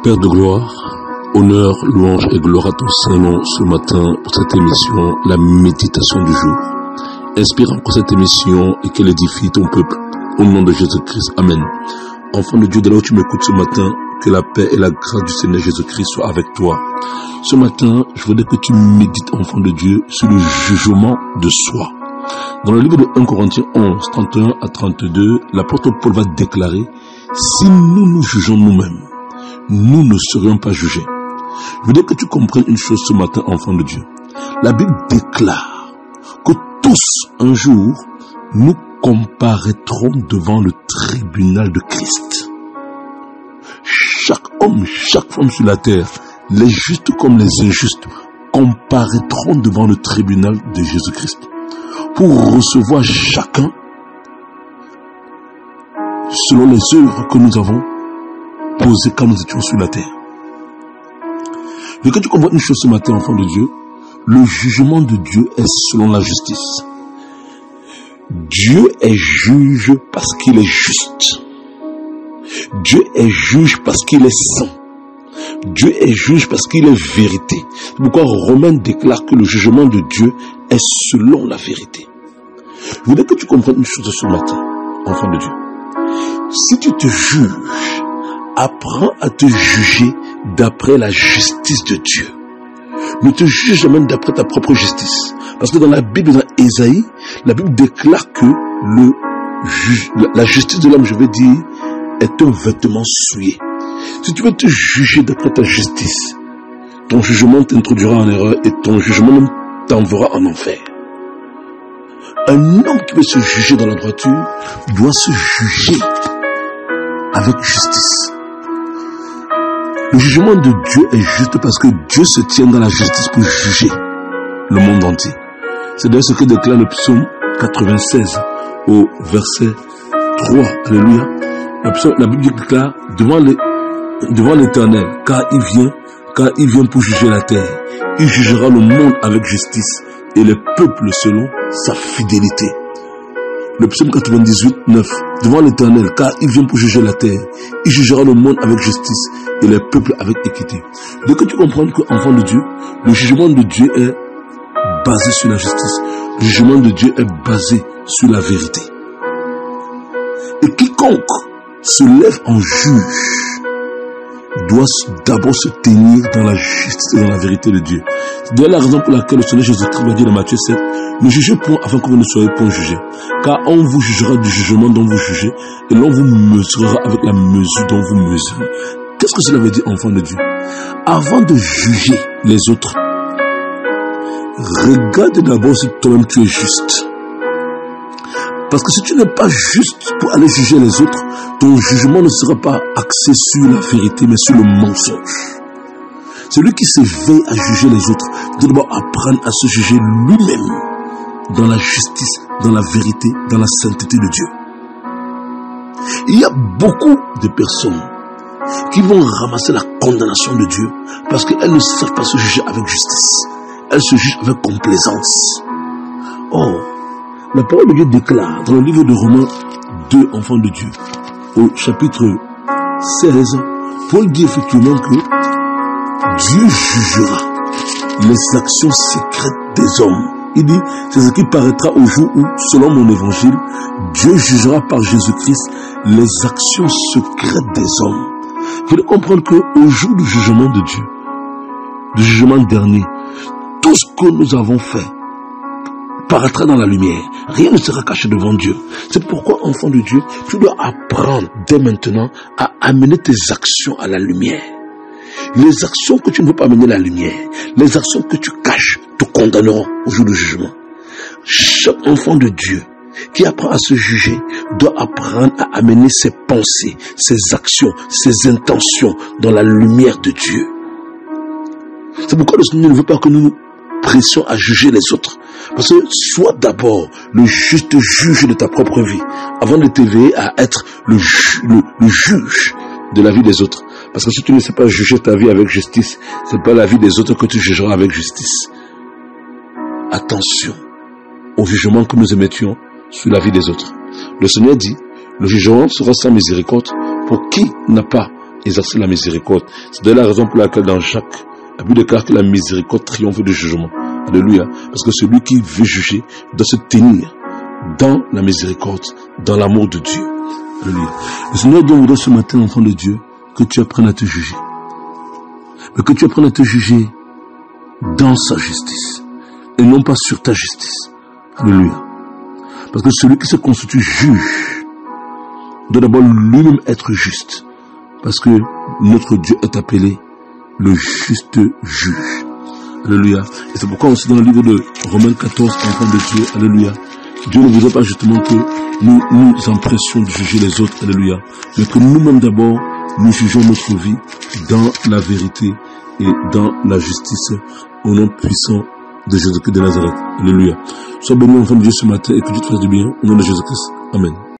Père de gloire, honneur, louange et gloire à ton Saint-Nom ce matin pour cette émission, la méditation du jour. Inspire encore cette émission et qu'elle édifie ton peuple. Au nom de Jésus-Christ, Amen. Enfant de Dieu, de là où tu m'écoutes ce matin, que la paix et la grâce du Seigneur Jésus-Christ soient avec toi. Ce matin, je voudrais que tu médites, enfant de Dieu, sur le jugement de soi. Dans le livre de 1 Corinthiens 11, 31 à 32, l'apôtre Paul va déclarer: si nous nous jugeons nous-mêmes, nous ne serions pas jugés. Je voudrais que tu comprennes une chose ce matin, enfant de Dieu. La Bible déclare que tous, un jour, nous comparaîtrons devant le tribunal de Christ. Chaque homme, chaque femme sur la terre, les justes comme les injustes, comparaîtront devant le tribunal de Jésus-Christ pour recevoir chacun selon les œuvres que nous avons posées quand nous étions sur la terre. Je veux que tu comprennes une chose ce matin, enfant de Dieu. Le jugement de Dieu est selon la justice. Dieu est juge parce qu'il est juste. Dieu est juge parce qu'il est saint. Dieu est juge parce qu'il est vérité. C'est pourquoi Romains déclare que le jugement de Dieu est selon la vérité. Je voudrais que tu comprennes une chose ce matin, enfant de Dieu. Si tu te juges, apprends à te juger d'après la justice de Dieu. Ne te juge jamais d'après ta propre justice. Parce que dans la Bible, dans Ésaïe, la Bible déclare que la justice de l'homme, je vais dire, est un vêtement souillé. Si tu veux te juger d'après ta justice, ton jugement t'introduira en erreur et ton jugement t'enverra en enfer. Un homme qui veut se juger dans la droiture doit se juger avec justice. Le jugement de Dieu est juste parce que Dieu se tient dans la justice pour juger le monde entier. C'est d'ailleurs ce que déclare le psaume 96 au verset 3. Alléluia. La Bible déclare devant l'Éternel, car il vient pour juger la terre. Il jugera le monde avec justice et les peuples selon sa fidélité. Le psaume 98, 9. Devant l'Éternel, car il vient pour juger la terre. Il jugera le monde avec justice et les peuples avec équité. Dès que tu comprends que, enfant de Dieu, le jugement de Dieu est basé sur la justice. Le jugement de Dieu est basé sur la vérité. Et quiconque se lève en juge doit d'abord se tenir dans la justice et dans la vérité de Dieu. C'est la raison pour laquelle le Seigneur Jésus-Christ va dire dans Matthieu 7, ne jugez point afin que vous ne soyez point jugés. Car on vous jugera du jugement dont vous jugez et l'on vous mesurera avec la mesure dont vous mesurez. Qu'est-ce que cela veut dire, enfant de Dieu? Avant de juger les autres, regarde d'abord si toi-même tu es juste. Parce que si tu n'es pas juste pour aller juger les autres, ton jugement ne sera pas axé sur la vérité, mais sur le mensonge. Celui qui s'éveille à juger les autres doit d'abord apprendre à se juger lui-même dans la justice, dans la vérité, dans la sainteté de Dieu. Il y a beaucoup de personnes qui vont ramasser la condamnation de Dieu parce qu'elles ne savent pas se juger avec justice. Elles se jugent avec complaisance. Or, la parole de Dieu déclare dans le livre de Romains 2, enfants de Dieu, au chapitre 16, Paul dit effectivement que Dieu jugera les actions secrètes des hommes. Il dit, c'est ce qui paraîtra au jour où, selon mon évangile, Dieu jugera par Jésus-Christ les actions secrètes des hommes. Il faut comprendre qu'au jour du jugement de Dieu, du jugement dernier, tout ce que nous avons fait paraîtra dans la lumière. Rien ne sera caché devant Dieu. C'est pourquoi, enfant de Dieu, tu dois apprendre dès maintenant à amener tes actions à la lumière. Les actions que tu ne veux pas amener à la lumière, les actions que tu caches, te condamneront au jour du jugement. Chaque enfant de Dieu qui apprend à se juger doit apprendre à amener ses pensées, ses actions, ses intentions dans la lumière de Dieu. C'est pourquoi le Seigneur ne veut pas que nous pressions à juger les autres. Parce que sois d'abord le juste juge de ta propre vie avant de t'éveiller à être le juge de la vie des autres. Parce que si tu ne sais pas juger ta vie avec justice, c'est pas la vie des autres que tu jugeras avec justice. Attention au jugement que nous émettions sur la vie des autres. Le Seigneur dit, le jugement sera sans miséricorde pour qui n'a pas exercer la miséricorde. C'est de la raison pour laquelle dans Jacques, la Bible déclare que la miséricorde triomphe du jugement. Alléluia. Parce que celui qui veut juger doit se tenir dans la miséricorde, dans l'amour de Dieu. Alléluia. Le Seigneur voudrait ce matin, enfant de Dieu, que tu apprennes à te juger. Mais que tu apprennes à te juger dans sa justice. Et non pas sur ta justice. Alléluia. Parce que celui qui se constitue juge doit d'abord lui-même être juste. Parce que notre Dieu est appelé le juste juge. Alléluia. Et c'est pourquoi aussi dans le livre de Romains 14, enfants de Dieu, alléluia, Dieu ne voudrait pas justement que nous nous empressions de juger les autres, alléluia, mais que nous-mêmes d'abord, nous jugeons notre vie dans la vérité et dans la justice, au nom puissant de Jésus-Christ de Nazareth. Alléluia. Sois béni, enfant de Dieu, ce matin, et que Dieu te fasse du bien, au nom de Jésus-Christ. Amen.